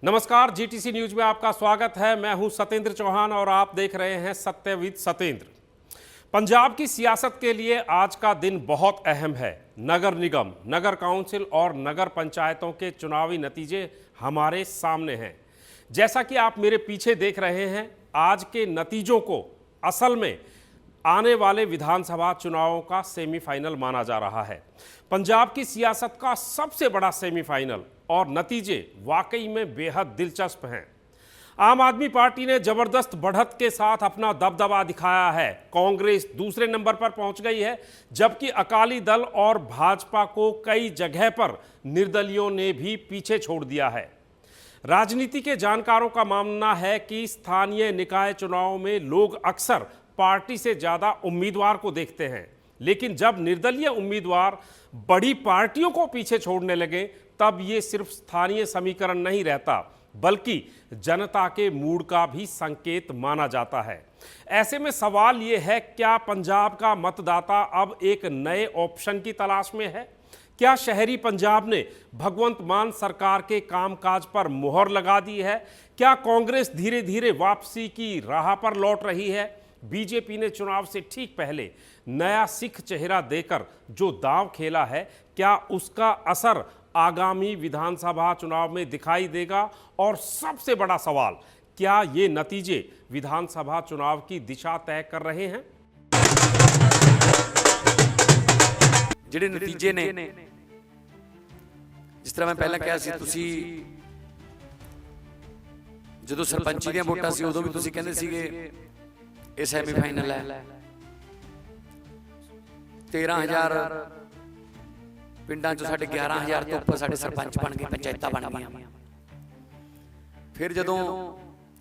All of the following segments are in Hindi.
नमस्कार, जीटीसी न्यूज में आपका स्वागत है। मैं हूं सत्येंद्र चौहान और आप देख रहे हैं सत्य विद सत्येंद्र। पंजाब की सियासत के लिए आज का दिन बहुत अहम है। नगर निगम, नगर काउंसिल और नगर पंचायतों के चुनावी नतीजे हमारे सामने हैं। जैसा कि आप मेरे पीछे देख रहे हैं, आज के नतीजों को असल में आने वाले विधानसभा चुनावों का सेमीफाइनल माना जा रहा है। पंजाब की सियासत का सबसे बड़ा सेमीफाइनल और नतीजे वाकई में बेहद दिलचस्प हैं। आम आदमी पार्टी ने जबरदस्त बढ़त के साथ अपना दबदबा दिखाया है। कांग्रेस दूसरे नंबर पर पहुंच गई है, जबकि अकाली दल और भाजपा को कई जगह पर निर्दलियों ने भी पीछे छोड़ दिया है। राजनीति के जानकारों का मानना है कि स्थानीय निकाय चुनाव में लोग अक्सर पार्टी से ज्यादा उम्मीदवार को देखते हैं, लेकिन जब निर्दलीय उम्मीदवार बड़ी पार्टियों को पीछे छोड़ने लगे, तब ये सिर्फ स्थानीय समीकरण नहीं रहता, बल्कि जनता के मूड का भी संकेत माना जाता है। ऐसे में सवाल ये है, क्या पंजाब का मतदाता अब एक नए ऑप्शन की तलाश में है? क्या शहरी पंजाब ने भगवंत मान सरकार के कामकाज पर मुहर लगा दी है? क्या कांग्रेस धीरे धीरे वापसी की राह पर लौट रही है? बीजेपी ने चुनाव से ठीक पहले नया सिख चेहरा देकर जो दांव खेला है, क्या उसका असर आगामी विधानसभा चुनाव में दिखाई देगा? और सबसे बड़ा सवाल, क्या ये नतीजे विधानसभा चुनाव की दिशा तय कर रहे हैं? ਜਿਹੜੇ ਨਤੀਜੇ ਨੇ, ਜਿਸ ਤਰ੍ਹਾਂ ਮੈਂ ਪਹਿਲਾਂ ਕਿਹਾ ਸੀ, ਤੁਸੀਂ ਜਦੋਂ ਸਰਪੰਚੀ ਦੀਆਂ ਵੋਟਾਂ ਸੀ ਉਦੋਂ ਵੀ ਤੁਸੀਂ ਕਹਿੰਦੇ ਸੀਗੇ ਇਹ ਸੈਮੀਫਾਈਨਲ ਹੈ। 13,000 ਪਿੰਡਾਂ ਚੋਂ ਸਾਡੇ 11,000 ਤੋਂ ਉੱਪਰ ਸਾਡੇ ਸਰਪੰਚ ਬਣ ਗਏ, ਪੰਚਾਇਤਾਂ ਬਣ ਗਈਆਂ। ਫਿਰ ਜਦੋਂ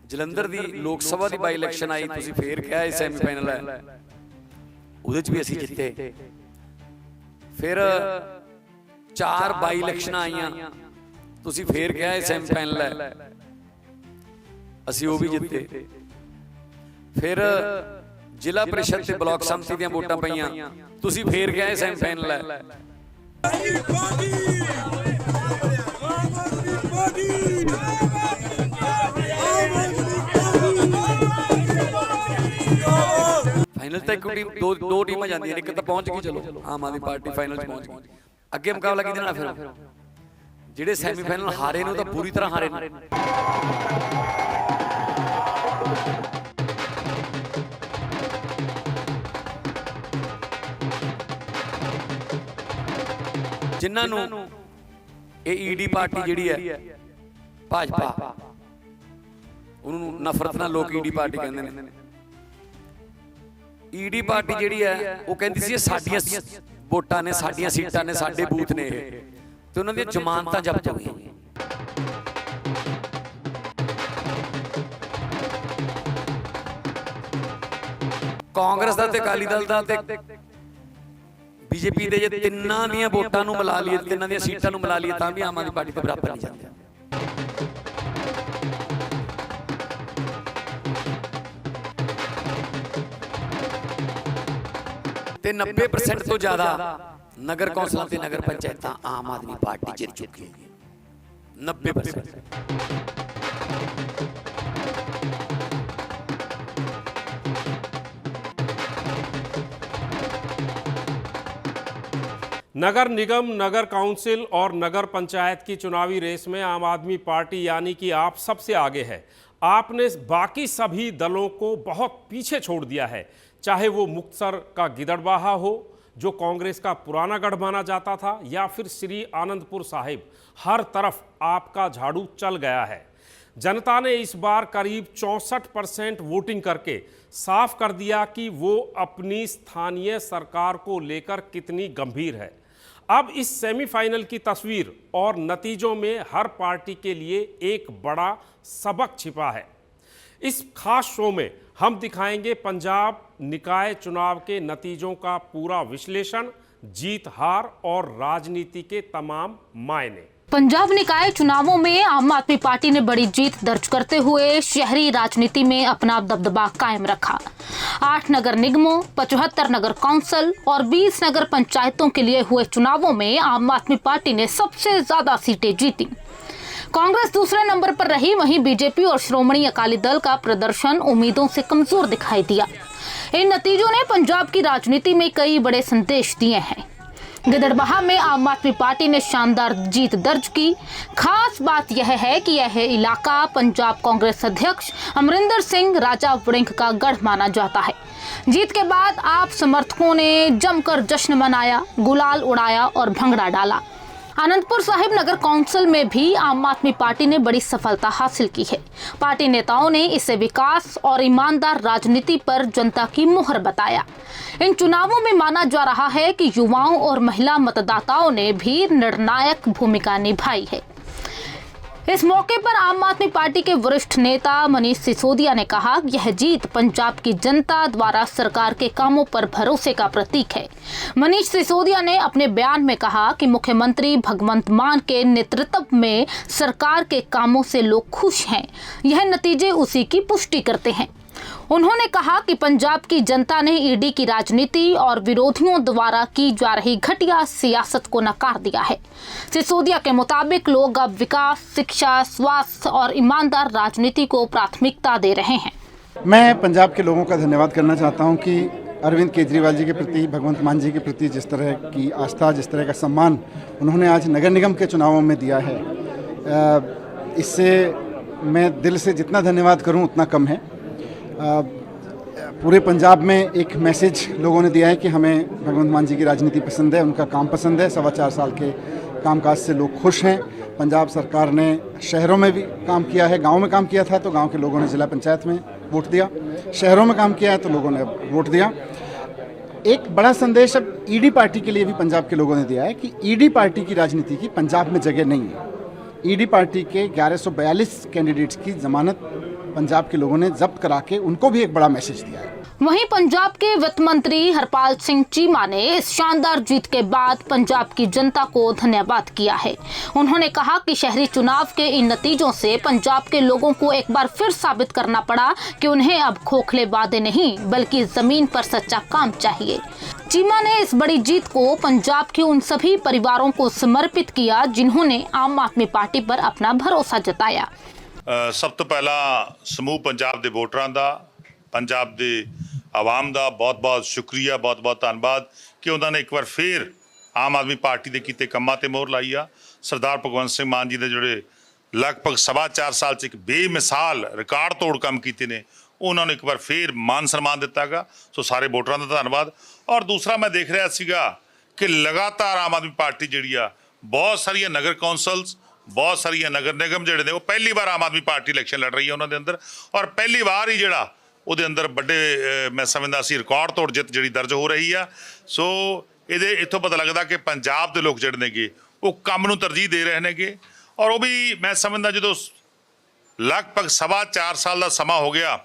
ਜਲੰਧਰ ਦੀ ਲੋਕ ਸਭਾ ਦੀ ਬਾਈ ਇਲੈਕਸ਼ਨ ਆਈ, ਤੁਸੀਂ ਫੇਰ ਕਿਹਾ ਇਹ ਸੈਮੀਫਾਈਨਲ ਹੈ, ਉਹਦੇ 'ਚ ਵੀ ਅਸੀਂ ਜਿੱਤੇ। ਫਿਰ 4 ਬਾਈ ਇਲੈਕਸ਼ਨਾਂ ਆਈਆਂ, ਤੁਸੀਂ ਫੇਰ ਕਿਹਾ ਇਹ ਸੈਮੀਫਾਈਨਲ ਹੈ, ਅਸੀਂ ਉਹ ਵੀ ਜਿੱਤੇ। ਫਿਰ ਜ਼ਿਲ੍ਹਾ ਪ੍ਰੀਸ਼ਦ ਤੇ ਬਲਾਕ ਸੰਮਤੀ ਦੀਆਂ ਵੋਟਾਂ ਪਈਆਂ, ਤੁਸੀਂ ਫੇਰ ਕਿਹਾ ਇਹ ਸੈਮੀਫਾਈਨਲ ਹੈ। फाइनल तक टीम दो टीमां जाती हैं, एक तो पहुंच गई, चलो आम आदमी पार्टी फाइनल च पहुंच गई। अगे मुकाबला किहदे नाल? फिर जिहड़े सैमीफाइनल हारे ने, तो पूरी तरह हारे ने। जिन्हां नूं ਇਹ ईडी पार्टी जिहड़ी है भाजपा, ਉਹਨੂੰ ਨਫ਼ਰਤ ਨਾਲ ਲੋਕ ईडी पार्टी ਕਹਿੰਦੇ ਨੇ। ईडी पार्टी ਜਿਹੜੀ ਹੈ ਉਹ ਕਹਿੰਦੀ ਸੀ ਸਾਡੀਆਂ ਵੋਟਾਂ ਨੇ, ਸਾਡੀਆਂ ਸੀਟਾਂ ਨੇ, ਸਾਡੇ ਬੂਥ ਨੇ, ਤੇ ਉਹਨਾਂ ਦੀਆਂ ਜ਼ਮਾਨਤਾਂ ਜ਼ਬਤ ਹੋ ਗਈਆਂ। ਕਾਂਗਰਸ ਦਾ ਤੇ ਅਕਾਲੀ ਦਲ ਦਾ ਤੇ बीजेपी ਦੇ ਜੇ ਤਿੰਨਾਂ ਦੀਆਂ ਵੋਟਾਂ ਨੂੰ ਮਿਲਾ ਲਈਏ, ਤਿੰਨਾਂ ਦੀਆਂ ਸੀਟਾਂ ਨੂੰ ਮਿਲਾ ਲਈਏ, ਤਾਂ ਵੀ ਆਮ ਆਦਮੀ ਪਾਰਟੀ ਦੇ ਬਰਾਬਰ ਨਹੀਂ ਜਾਂਦੇ। ਤੇ 90% ਤੋਂ ਜ਼ਿਆਦਾ ਨਗਰ ਕੌਂਸਲਾਂ ਤੇ ਨਗਰ ਪੰਚਾਇਤਾਂ ਆਮ ਆਦਮੀ ਪਾਰਟੀ ਜਿੱਤ ਚੁੱਕੀ ਹੈ। 90%। नगर निगम, नगर काउंसिल और नगर पंचायत की चुनावी रेस में आम आदमी पार्टी यानी कि आप सबसे आगे है। आपने बाकी सभी दलों को बहुत पीछे छोड़ दिया है, चाहे वो मुक्तसर का गिदड़बाहा हो जो कांग्रेस का पुराना गढ़ माना जाता था, या फिर श्री आनंदपुर साहिब। हर तरफ आपका झाड़ू चल गया है। जनता ने इस बार करीब 64% वोटिंग करके साफ कर दिया कि वो अपनी स्थानीय सरकार को लेकर कितनी गंभीर है। अब इस सेमीफाइनल की तस्वीर और नतीजों में हर पार्टी के लिए एक बड़ा सबक छिपा है। इस खास शो में हम दिखाएंगे पंजाब निकाय चुनाव के नतीजों का पूरा विश्लेषण, जीत हार और राजनीति के तमाम मायने। पंजाब निकाय चुनावों में आम आदमी पार्टी ने बड़ी जीत दर्ज करते हुए शहरी राजनीति में अपना दबदबा कायम रखा। 8 नगर निगमों, 75 नगर काउंसिल और 20 नगर पंचायतों के लिए हुए चुनावों में आम आदमी पार्टी ने सबसे ज्यादा सीटें जीती। कांग्रेस दूसरे नंबर पर रही, वहीं बीजेपी और श्रोमणी अकाली दल का प्रदर्शन उम्मीदों से कमजोर दिखाई दिया। इन नतीजों ने पंजाब की राजनीति में कई बड़े संदेश दिए हैं। गिदड़बाहा में आम आदमी पार्टी ने शानदार जीत दर्ज की। खास बात यह है कि यह इलाका पंजाब कांग्रेस अध्यक्ष अमरिंदर सिंह राजा वड़िंग का गढ़ माना जाता है। जीत के बाद आप समर्थकों ने जमकर जश्न मनाया, गुलाल उड़ाया और भंगड़ा डाला। आनंदपुर साहिब नगर कौंसिल में भी आम आदमी पार्टी ने बड़ी सफलता हासिल की है। पार्टी नेताओं ने इसे विकास और ईमानदार राजनीति पर जनता की मुहर बताया। इन चुनावों में माना जा रहा है कि युवाओं और महिला मतदाताओं ने भी निर्णायक भूमिका निभाई है। इस मौके पर आम आदमी पार्टी के वरिष्ठ नेता मनीष सिसोदिया ने कहा, यह जीत पंजाब की जनता द्वारा सरकार के कामों पर भरोसे का प्रतीक है। मनीष सिसोदिया ने अपने बयान में कहा कि मुख्यमंत्री भगवंत मान के नेतृत्व में सरकार के कामों से लोग खुश हैं। यह नतीजे उसी की पुष्टि करते हैं। उन्होंने कहा कि पंजाब की जनता ने ईडी की राजनीति और विरोधियों द्वारा की जा रही घटिया सियासत को नकार दिया है। सिसोदिया के मुताबिक लोग अब विकास, शिक्षा, स्वास्थ्य और ईमानदार राजनीति को प्राथमिकता दे रहे हैं। मैं पंजाब के लोगों का धन्यवाद करना चाहता हूं कि अरविंद केजरीवाल जी के प्रति, भगवंत मान जी के प्रति जिस तरह की आस्था, जिस तरह का सम्मान उन्होंने आज नगर निगम के चुनावों में दिया है, इससे मैं दिल से जितना धन्यवाद करूं उतना कम है। पूरे पंजाब में एक मैसेज लोगों ने दिया है कि हमें भगवंत मान जी की राजनीति पसंद है, उनका काम पसंद है। 4.25 साल के कामकाज से लोग खुश हैं। पंजाब सरकार ने शहरों में भी काम किया है, गांव में काम किया था तो गांव के लोगों ने जिला पंचायत में वोट दिया, शहरों में काम किया है तो लोगों ने वोट दिया। एक बड़ा संदेश अब ईडी पार्टी के लिए भी पंजाब के लोगों ने दिया है कि ईडी पार्टी की राजनीति की पंजाब में जगह नहीं है। ईडी पार्टी के 1142 कैंडिडेट्स की जमानत पंजाब के लोगों ने जब्त करा के उनको भी एक बड़ा मैसेज दिया है। वहीं पंजाब के वित्त मंत्री हरपाल सिंह चीमा ने इस शानदार जीत के बाद पंजाब की जनता को धन्यवाद किया है। उन्होंने कहा कि शहरी चुनाव के इन नतीजों से पंजाब के लोगों को एक बार फिर साबित करना पड़ा कि उन्हें अब खोखले वादे नहीं बल्कि जमीन पर सच्चा काम चाहिए। चीमा ने इस बड़ी जीत को पंजाब के उन सभी परिवारों को समर्पित किया जिन्होंने आम आदमी पार्टी पर अपना भरोसा जताया। सब तो पहला समूह पंजाब के वोटरां दा, पंजाब के आवाम का बहुत बहुत शुक्रिया, बहुत बहुत धन्यवाद कि उन्होंने एक बार फिर आम आदमी पार्टी के किए कामों ते मोहर लाई आ। सरदार भगवंत सिंह मान जी ने जोड़े लगभग 4.25 साल एक बेमिसाल रिकॉर्ड तोड़ काम किए ने, उन्होंने एक बार फिर मान सम्मान दिता गा। सो सारे वोटरां का धन्यवाद। और दूसरा मैं देख रहा सीगा कि लगातार आम आदमी पार्टी जी बहुत सारिया नगर कौंसल्स, बहुत सारिया नगर निगम जोड़े ने, वो पहली बार आम आदमी पार्टी इलैक्शन लड़ रही है उन्होंने अंदर, और पहली बार ही जोड़ा वो अंदर बड़े मैं समझदा सी रिकॉर्ड तोड़ जित जी दर्ज हो रही है। सो ये इतों पता लगता कि पंजाब के लोग जोड़े ने वो काम नूं तरजीह दे रहे हैं। और वो भी मैं समझदा जो लगभग 4.25 साल का समा हो गया,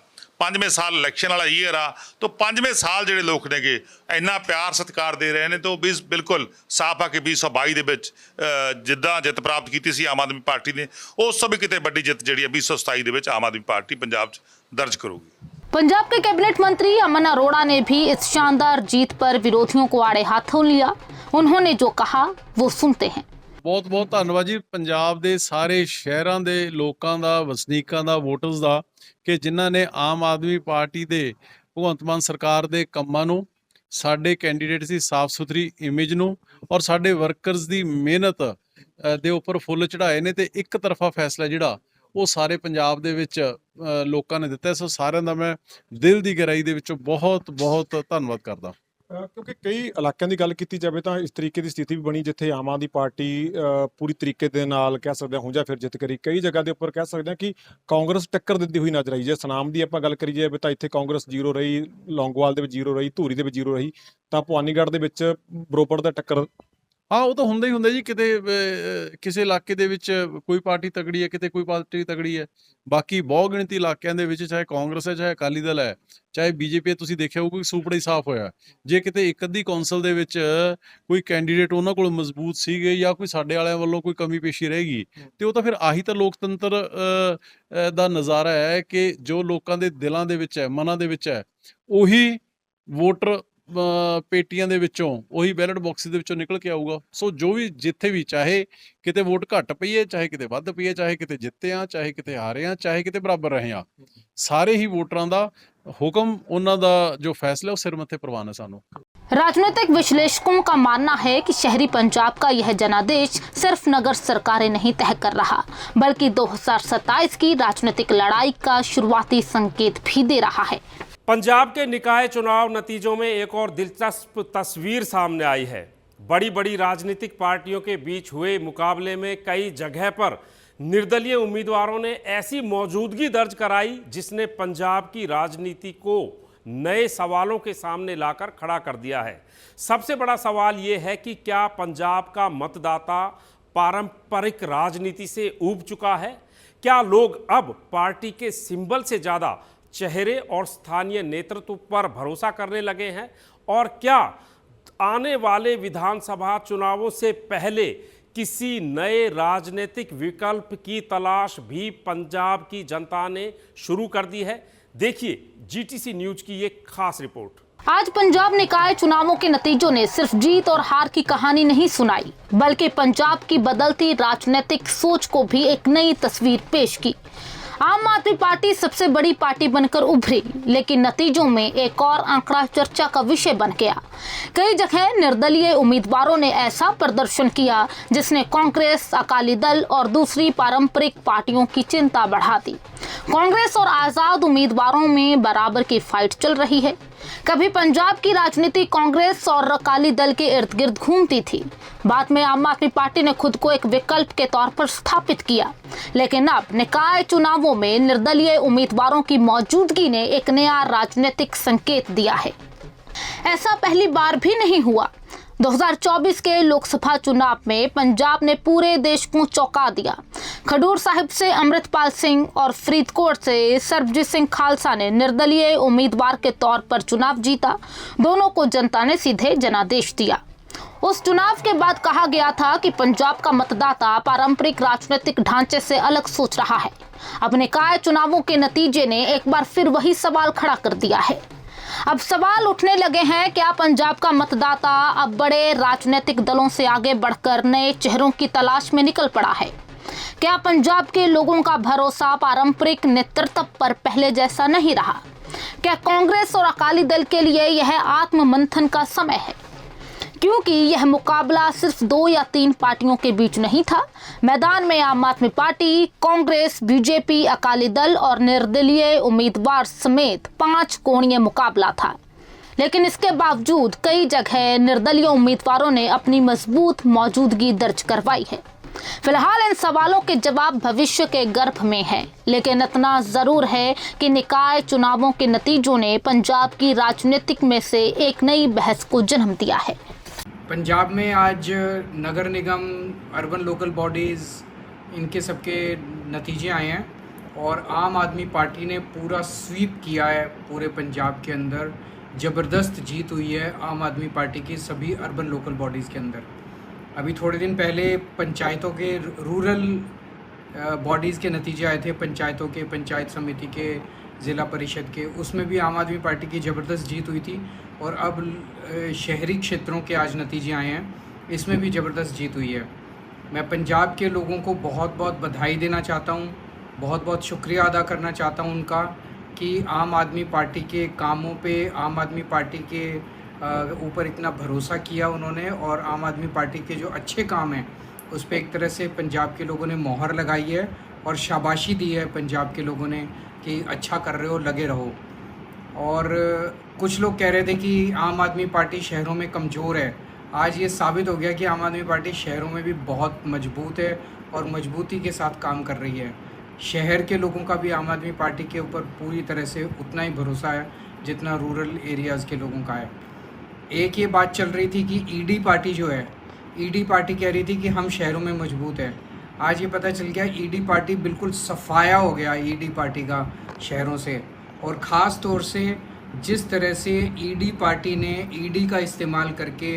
5वें साल इलैक्शन वाला ईयर आ, तो 5वें साल जोड़े लोग ने इन्ना प्यार सत्कार दे रहे हैं। तो बिल्कुल साफ आ कि 2022 के जिदा जित प्राप्त की सी आम आदमी पार्टी ने, उस तो भी कितने बड़ी जित जी 2027 आम आदमी पार्टी पंजाब दर्ज करूगी। पंजाब के कैबिनेट मंत्री अमन अरोड़ा ने भी इस शानदार जीत पर विरोधियों को आड़े हाथों लिया। उन्होंने जो कहा वो सुनते हैं। बहुत बहुत धन्यवाद जी पंजाब के सारे शहरों के लोगों का, वसनीकों का, वोटर्स का कि जिन्हों ने आम आदमी पार्टी के भगवंत मान सरकार के कामों नूं, साडे कैंडीडेट्स की साफ सुथरी इमेज नूं और साडे वर्कर्स की मेहनत दे उपर फुੱਲ चढ़ाए ने। ते एक तरफा फैसला जिहड़ा वो सारे पंजाब दे विच लोकां ने दिता। सो सारिਆਂ ਦਾ मैं दिल की गहराई दे विचों बहुत बहुत धन्नवाद करदा। क्योंकि कई इलाकों की गल की जाए तो इस तरीके की स्थिति भी बनी जिथे आम आदमी पार्टी पूरी तरीके के नाल कह सकते हैं हुंजा फिर जित करी। कई जगह के उपर कह सकते हैं कि कांग्रेस टक्कर दिंदी हुई नजर आई। जे सनाम की आपां गल करी जाए तो इत्थे कांग्रेस 0 रही, लौंगोवाल दे विच 0 रही, धूरी दे विच 0 रही, तो भवानीगढ़ दे विच बरोबर दा टक्कर। हाँ वो तो हुंदा ही हुंदा जी, किते किसी इलाके दे विच कोई पार्टी तगड़ी है, किते कोई पार्टी तगड़ी है। बाकी बहुत गिणती इलाकों दे विच चाहे कांग्रेस है, चाहे अकाली दल है, चाहे बीजेपी है, तुसीं देखिआ होਊ कि सूपड़ा ही साफ होया। जे किते एक अद्धी कौंसल दे विच कोई कैंडीडेट उन्हां कोल मजबूत सीगे या कोई साडे वालिਆਂ ਵੱਲੋਂ कोई कमी पेशी रहेगी तो वो तो फिर आही तो लोकतंत्र दा नज़ारा है कि जो लोगों के दिलों दे विच है, मनां दे विच है, उही वोटर ਪੇਟੀਆਂ ਦੇ ਵਿੱਚੋਂ ਉਹੀ ਬੈਲਟ ਬਾਕਸਿਸ ਦੇ ਵਿੱਚੋਂ ਨਿਕਲ ਕੇ ਆਊਗਾ। ਸੋ ਜੋ ਵੀ ਜਿੱਥੇ ਵੀ ਚਾਹੇ ਕਿਤੇ ਵੋਟ ਘੱਟ ਪਈ ਹੈ, ਚਾਹੇ ਕਿਤੇ ਵੱਧ ਪਈ ਹੈ, ਚਾਹੇ ਕਿਤੇ ਜਿੱਤੇ ਆ, ਚਾਹੇ ਕਿਤੇ ਹਾਰੇ ਆ, ਚਾਹੇ ਕਿਤੇ ਬਰਾਬਰ ਰਹੇ ਆ, ਸਾਰੇ ਹੀ ਵੋਟਰਾਂ ਦਾ ਹੁਕਮ, ਉਹਨਾਂ ਦਾ ਜੋ फैसला ਉਹ सिर मत्थे प्रवान है सानू। राजनीतिक विश्लेषकों का मानना है कि शहरी पंजाब का यह जनादेश सिर्फ नगर सरकारें नहीं तय कर रहा, बल्कि 2027 की राजनीतिक लड़ाई का शुरुआती संकेत भी दे रहा है। पंजाब के निकाय चुनाव नतीजों में एक और दिलचस्प तस्वीर सामने आई है। बड़ी बड़ी राजनीतिक पार्टियों के बीच हुए मुकाबले में कई जगह पर निर्दलीय उम्मीदवारों ने ऐसी मौजूदगी दर्ज कराई जिसने पंजाब की राजनीति को नए सवालों के सामने लाकर खड़ा कर दिया है। सबसे बड़ा सवाल ये है कि क्या पंजाब का मतदाता पारंपरिक राजनीति से ऊब चुका है? क्या लोग अब पार्टी के सिंबल से ज़्यादा चेहरे और स्थानीय नेतृत्व पर भरोसा करने लगे हैं? और क्या आने वाले विधानसभा चुनावों से पहले किसी नए राजनीतिक विकल्प की तलाश भी पंजाब की जनता ने शुरू कर दी है? देखिए जीटीसी न्यूज की ये खास रिपोर्ट। आज पंजाब निकाय चुनावों के नतीजों ने सिर्फ जीत और हार की कहानी नहीं सुनाई, बल्कि पंजाब की बदलती राजनीतिक सोच को भी एक नई तस्वीर पेश की। आम आदमी पार्टी सबसे बड़ी पार्टी बनकर उभरी, लेकिन नतीजों में एक और आंकड़ा चर्चा का विषय बन गया। कई जगह निर्दलीय उम्मीदवारों ने ऐसा प्रदर्शन किया जिसने कांग्रेस, अकाली दल और दूसरी पारंपरिक पार्टियों की चिंता बढ़ा दी। कांग्रेस और आजाद उम्मीदवारों में बराबर की फाइट चल रही है। कभी पंजाब की राजनीति कांग्रेस और अकाली दल के इर्द गिर्द घूमती थी, बाद में आम आदमी पार्टी ने खुद को एक विकल्प के तौर पर स्थापित किया, लेकिन अब निकाय चुनावों में निर्दलीय उम्मीदवारों की मौजूदगी ने एक नया राजनीतिक संकेत दिया है। ऐसा पहली बार भी नहीं हुआ। 2024 के लोकसभा चुनाव में पंजाब ने पूरे देश को चौंका दिया। खडूर साहिब से अमृतपाल सिंह और फरीदकोट से सरबजीत सिंह खालसा ने निर्दलीय उम्मीदवार के तौर पर चुनाव जीता। दोनों को जनता ने सीधे जनादेश दिया। उस चुनाव के बाद कहा गया था कि पंजाब का मतदाता पारंपरिक राजनीतिक ढांचे से अलग सोच रहा है। अब निकाय चुनावों के नतीजे ने एक बार फिर वही सवाल खड़ा कर दिया है। अब सवाल उठने लगे हैं, क्या पंजाब का मतदाता अब बड़े राजनीतिक दलों से आगे बढ़कर नए चेहरों की तलाश में निकल पड़ा है? क्या पंजाब के लोगों का भरोसा पारंपरिक नेतृत्व पर पहले जैसा नहीं रहा? क्या कांग्रेस और अकाली दल के लिए यह आत्ममंथन का समय है? क्योंकि यह मुकाबला सिर्फ 2 या 3 पार्टियों के बीच नहीं था। मैदान में आम आदमी पार्टी, कांग्रेस, बीजेपी, अकाली दल और निर्दलीय उम्मीदवार समेत 5 कोणीय मुकाबला था। लेकिन इसके बावजूद कई जगह निर्दलीय उम्मीदवारों ने अपनी मजबूत मौजूदगी दर्ज करवाई है। फिलहाल इन सवालों के जवाब भविष्य के गर्भ में है, लेकिन इतना जरूर है कि निकाय चुनावों के नतीजों ने पंजाब की राजनीतिक में से एक नई बहस को जन्म दिया है। पंजाब में आज नगर निगम, अर्बन लोकल बॉडीज़, इनके सबके नतीजे आए हैं और आम आदमी पार्टी ने पूरा स्वीप किया है। पूरे पंजाब के अंदर ज़बरदस्त जीत हुई है आम आदमी पार्टी की सभी अर्बन लोकल बॉडीज़ के अंदर। अभी थोड़े दिन पहले पंचायतों के रूरल बॉडीज़ के नतीजे आए थे, पंचायतों के, पंचायत समिति के, ज़िला परिषद के, उसमें भी आम आदमी पार्टी की ज़बरदस्त जीत हुई थी। और अब शहरी क्षेत्रों के आज नतीजे आए हैं, इसमें भी ज़बरदस्त जीत हुई है। मैं पंजाब के लोगों को बहुत बहुत बधाई देना चाहता हूँ, बहुत बहुत शुक्रिया अदा करना चाहता हूँ उनका कि आम आदमी पार्टी के कामों पे, आम आदमी पार्टी के ऊपर इतना भरोसा किया उन्होंने और आम आदमी पार्टी के जो अच्छे काम हैं उस पर एक तरह से पंजाब के लोगों ने मोहर लगाई है और शाबाशी दी है पंजाब के लोगों ने कि अच्छा कर रहे हो, लगे रहो। और कुछ लोग कह रहे थे कि आम आदमी पार्टी शहरों में कमज़ोर है। आज ये साबित हो गया कि आम आदमी पार्टी शहरों में भी बहुत मजबूत है और मजबूती के साथ काम कर रही है। शहर के लोगों का भी आम आदमी पार्टी के ऊपर पूरी तरह से उतना ही भरोसा है जितना रूरल एरियाज़ के लोगों का है। एक ये बात चल रही थी कि ईडी पार्टी जो है, ईडी पार्टी कह रही थी कि हम शहरों में मजबूत है। आज ये पता चल गया ईडी पार्टी बिल्कुल सफाया हो गया ईडी पार्टी का शहरों से। और ख़ास तौर से जिस तरह से ईडी पार्टी ने ईडी का इस्तेमाल करके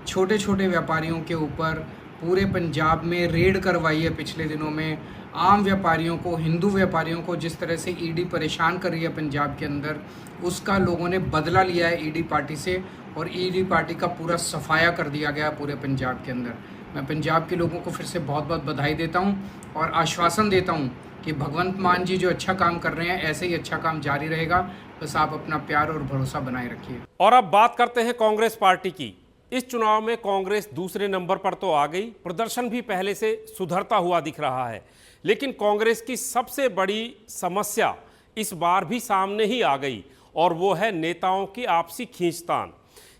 छोटे छोटे व्यापारियों के ऊपर पूरे पंजाब में रेड करवाई है पिछले दिनों में, आम व्यापारियों को, हिंदू व्यापारियों को जिस तरह से ईडी परेशान कर रही है पंजाब के अंदर, उसका लोगों ने बदला लिया है ईडी पार्टी से और ईडी पार्टी का पूरा सफाया कर दिया गया पूरे पंजाब के अंदर। मैं पंजाब के लोगों को फिर से बहुत बहुत बधाई देता हूँ और आश्वासन देता हूँ कि भगवंत मान जी जो अच्छा काम कर रहे हैं ऐसे ही अच्छा काम जारी रहेगा। बस आप अपना प्यार और भरोसा बनाए रखिए। और अब बात करते हैं कांग्रेस पार्टी की। इस चुनाव में कांग्रेस दूसरे नंबर पर तो आ गई, प्रदर्शन भी पहले से सुधरता हुआ दिख रहा है, लेकिन कांग्रेस की सबसे बड़ी समस्या इस बार भी सामने ही आ गई और वो है नेताओं की आपसी खींचतान।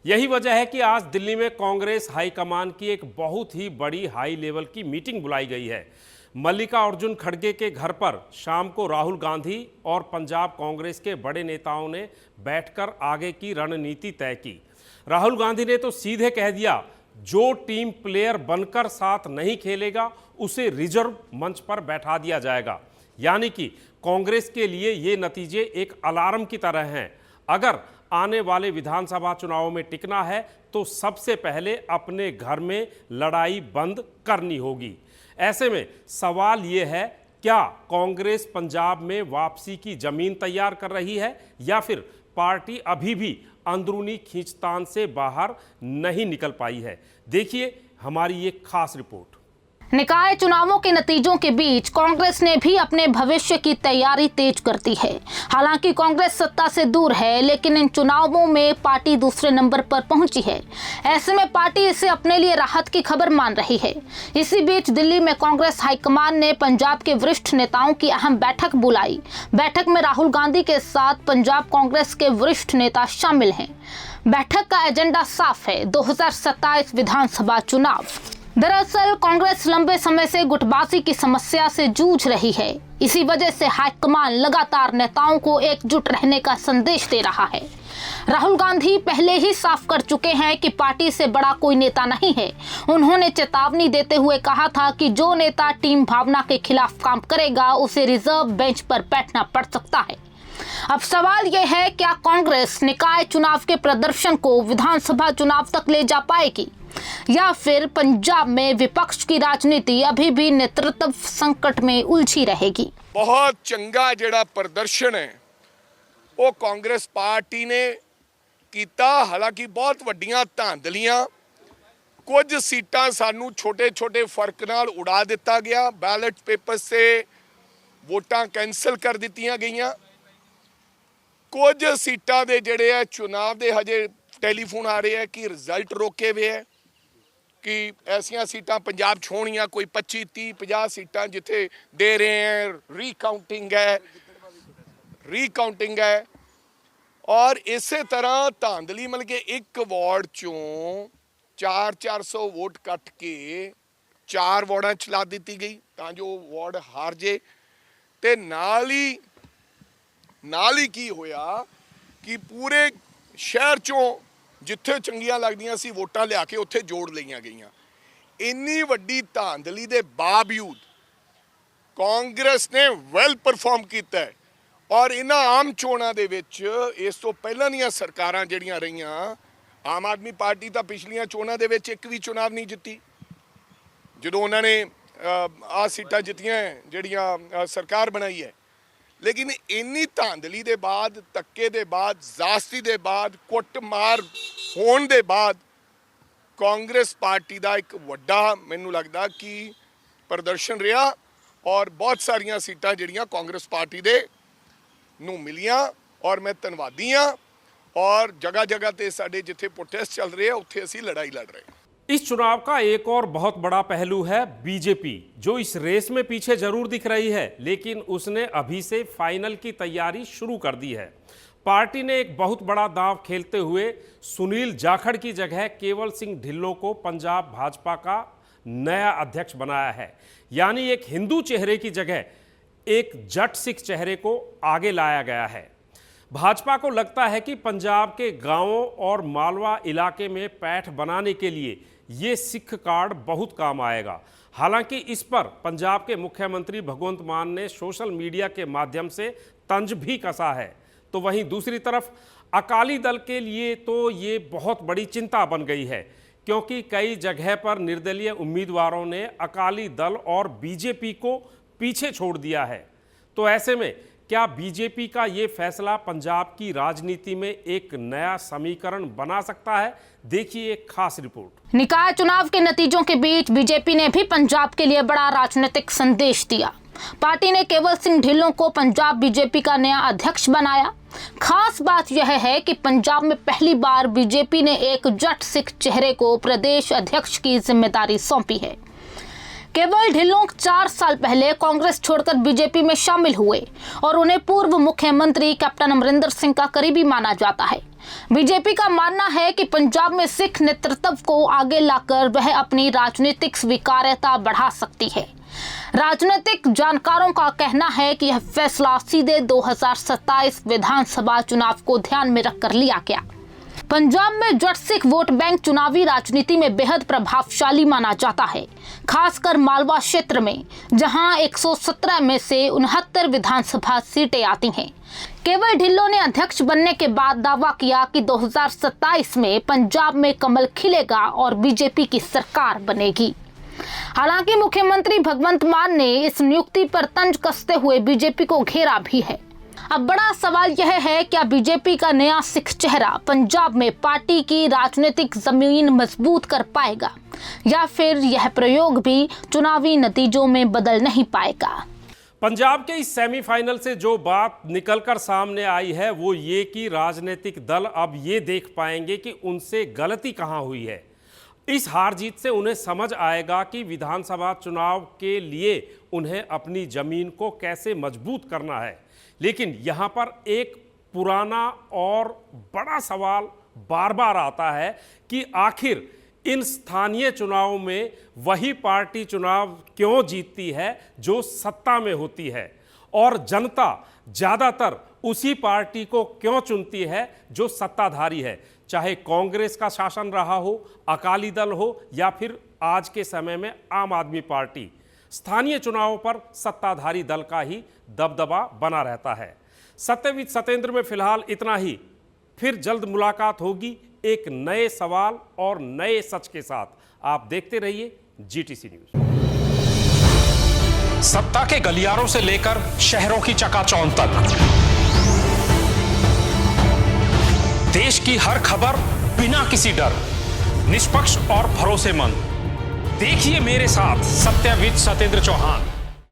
यही वजह है कि आज दिल्ली में कांग्रेस हाईकमान की एक बहुत ही बड़ी हाई लेवल की मीटिंग बुलाई गई है। मल्लिकार्जुन खड़गे के घर पर शाम को राहुल गांधी और पंजाब कांग्रेस के बड़े नेताओं ने बैठकर आगे की रणनीति तय की। राहुल गांधी ने तो सीधे कह दिया, जो टीम प्लेयर बनकर साथ नहीं खेलेगा उसे रिजर्व मंच पर बैठा दिया जाएगा। यानी कि कांग्रेस के लिए ये नतीजे एक अलार्म की तरह हैं। अगर आने वाले विधानसभा चुनावों में टिकना है तो सबसे पहले अपने घर में लड़ाई बंद करनी होगी। ऐसे में सवाल ये है, क्या कांग्रेस पंजाब में वापसी की जमीन तैयार कर रही है या फिर पार्टी अभी भी अंदरूनी खींचतान से बाहर नहीं निकल पाई है? देखिए हमारी ये खास रिपोर्ट। निकाय चुनावों के नतीजों के बीच कांग्रेस ने भी अपने भविष्य की तैयारी तेज कर दी है। हालांकि कांग्रेस सत्ता से दूर है, लेकिन इन चुनावों में पार्टी दूसरे नंबर पर पहुंची है। ऐसे में पार्टी इसे अपने लिए राहत की खबर मान रही है। इसी बीच दिल्ली में कांग्रेस हाईकमान ने पंजाब के वरिष्ठ नेताओं की अहम बैठक बुलाई। बैठक में राहुल गांधी के साथ पंजाब कांग्रेस के वरिष्ठ नेता शामिल हैं। बैठक का एजेंडा साफ है, 2027 विधानसभा चुनाव। दरअसल कांग्रेस लंबे समय से गुटबाजी की समस्या से जूझ रही है। इसी वजह से हाईकमान लगातार नेताओं को एकजुट रहने का संदेश दे रहा है। राहुल गांधी पहले ही साफ कर चुके हैं कि पार्टी से बड़ा कोई नेता नहीं है। उन्होंने चेतावनी देते हुए कहा था कि जो नेता टीम भावना के खिलाफ काम करेगा उसे रिजर्व बेंच पर बैठना पड़ सकता है। अब सवाल यह है, क्या कांग्रेस निकाय चुनाव के प्रदर्शन को विधानसभा चुनाव तक ले जा पाएगी या फिर पंजाब में विपक्ष की राजनीति अभी भी नेतृत्व संकट में उलझी रहेगी? बहुत चंगा ਜਿਹੜਾ ਪ੍ਰਦਰਸ਼ਨ ਹੈ ਉਹ ਕਾਂਗਰਸ ਪਾਰਟੀ ਨੇ ਕੀਤਾ। ਹਾਲਾਂਕਿ ਬਹੁਤ ਵੱਡੀਆਂ ਧਾਂਦਲੀਆਂ, ਕੁਝ ਸੀਟਾਂ ਸਾਨੂੰ ਛੋਟੇ-ਛੋਟੇ ਫਰਕ ਨਾਲ ਉਡਾ ਦਿੱਤਾ ਗਿਆ। ਬੈਲਟ ਪੇਪਰ ਸੇ ਵੋਟਾਂ ਕੈਂਸਲ ਕਰ ਦਿੱਤੀਆਂ ਗਈਆਂ। ਕੁਝ ਸੀਟਾਂ ਦੇ ਜਿਹੜੇ ਆ ਚੁਣਾਵ ਦੇ ਹਜੇ ਟੈਲੀਫੋਨ ਆ ਰਹੇ ਆ ਕਿ ਰਿਜ਼ਲਟ ਰੋਕੇ ਹੋਏ ਹੈ कि ऐसियां सीटां पंजाब छोड़ियां, कोई 25 30 50 सीटां जिथे दे रहे हैं। रीकाउंटिंग है और इसे तरह धांधली मतलब कि एक वार्ड चों 400 वोट कट के 4 वार्डां चला दी गई तां जो वार्ड हार जे। ते नाल ही की होया कि पूरे शहर चों जिथे चंगियां लगदियां सी वोटां लिया के उत्थे जोड़ लईयां गईयां। इन्नी वड्डी धांधली दे बावजूद कांग्रेस ने वैल परफॉर्म कीता है और इन्हां आम चोणां दे विच इस तो पहलां दीयां सरकारां जिहड़ियां रहीआं, आम आदमी पार्टी तां पिछलियां चोणां दे विच एक भी चुनाव नहीं जित्ती। जदों उन्हां ने आ सीटां जित्तियां जिहड़ियां सरकार बनाई है, लेकिन इन्नी धांधली दे बाद, धक्के दे बाद, ज़ास्ती दे बाद, कुटमार होने दे बाद कांग्रेस पार्टी का एक वड्डा मैनू लगता कि प्रदर्शन रहा और बहुत सारिया सीटां जिहड़ियां कांग्रेस पार्टी दे नू मिलियां और मैं धन्नवादी हाँ। और जगह जगह ते साडे जिथे प्रोटेस्ट चल रहे हैं उत्थे असीं लड़ाई लड़ रहे हैं। इस चुनाव का एक और बहुत बड़ा पहलू है बीजेपी, जो इस रेस में पीछे जरूर दिख रही है, लेकिन उसने अभी से फाइनल की तैयारी शुरू कर दी है। पार्टी ने एक बहुत बड़ा दांव खेलते हुए सुनील जाखड़ की जगह केवल सिंह ढिल्लों को पंजाब भाजपा का नया अध्यक्ष बनाया है। यानी एक हिंदू चेहरे की जगह एक जट सिख चेहरे को आगे लाया गया है। भाजपा को लगता है कि पंजाब के गांवों और मालवा इलाके में पैठ बनाने के लिए ये सिख कार्ड बहुत काम आएगा। हालांकि इस पर पंजाब के मुख्यमंत्री भगवंत मान ने सोशल मीडिया के माध्यम से तंज भी कसा है। तो वहीं दूसरी तरफ अकाली दल के लिए तो ये बहुत बड़ी चिंता बन गई है, क्योंकि कई जगह पर निर्दलीय उम्मीदवारों ने अकाली दल और बीजेपी को पीछे छोड़ दिया है। तो ऐसे में क्या बीजेपी का ये फैसला पंजाब की राजनीति में एक नया समीकरण बना सकता है? देखिए एक खास रिपोर्ट। निकाय चुनाव के नतीजों के बीच बीजेपी ने भी पंजाब के लिए बड़ा राजनीतिक संदेश दिया। पार्टी ने केवल सिंह ढिल्लों को पंजाब बीजेपी का नया अध्यक्ष बनाया। खास बात यह है कि पंजाब में पहली बार बीजेपी ने एक जट सिख चेहरे को प्रदेश अध्यक्ष की जिम्मेदारी सौंपी है। केवल ढिल्लों 4 साल पहले कांग्रेस छोड़कर बीजेपी में शामिल हुए और उन्हें पूर्व मुख्यमंत्री कैप्टन अमरिंदर सिंह का करीबी माना जाता है। बीजेपी का मानना है कि पंजाब में सिख नेतृत्व को आगे लाकर वह अपनी राजनीतिक स्वीकार्यता बढ़ा सकती है। राजनीतिक जानकारों का कहना है कि यह फैसला सीधे 2027 विधानसभा चुनाव को ध्यान में रखकर लिया गया। पंजाब में जट सिख वोट बैंक चुनावी राजनीति में बेहद प्रभावशाली माना जाता है, खासकर मालवा क्षेत्र में, जहां 117 में से 69 विधानसभा सीटें आती हैं। केवल ढिल्लों ने अध्यक्ष बनने के बाद दावा किया कि 2027 में पंजाब में कमल खिलेगा और बीजेपी की सरकार बनेगी। हालांकि मुख्यमंत्री भगवंत मान ने इस नियुक्ति पर तंज कसते हुए बीजेपी को घेरा भी है। अब बड़ा सवाल यह है, क्या बीजेपी का नया सिख चेहरा पंजाब में पार्टी की राजनीतिक जमीन मजबूत कर पाएगा या फिर यह प्रयोग भी चुनावी नतीजों में बदल नहीं पाएगा? पंजाब के इस सेमीफाइनल से जो बात निकलकर सामने आई है वो ये कि राजनीतिक दल अब ये देख पाएंगे कि उनसे गलती कहां हुई है। इस हार जीत से उन्हें समझ आएगा कि विधानसभा चुनाव के लिए उन्हें अपनी जमीन को कैसे मजबूत करना है। लेकिन यहाँ पर एक पुराना और बड़ा सवाल बार बार आता है कि आखिर इन स्थानीय चुनावों में वही पार्टी चुनाव क्यों जीतती है जो सत्ता में होती है, और जनता ज़्यादातर उसी पार्टी को क्यों चुनती है जो सत्ताधारी है, चाहे कांग्रेस का शासन रहा हो, अकाली दल हो या फिर आज के समय में आम आदमी पार्टी। स्थानीय चुनावों पर सत्ताधारी दल का ही दबदबा बना रहता है। सत्य विद सतेंद्र में फिलहाल इतना ही। फिर जल्द मुलाकात होगी एक नए सवाल और नए सच के साथ। आप देखते रहिए जीटीसी न्यूज। सत्ता के गलियारों से लेकर शहरों की चकाचौंध तक, देश की हर खबर बिना किसी डर, निष्पक्ष और भरोसेमंद। देखिए मेरे साथ सत्य विद सतेंद्र चौहान।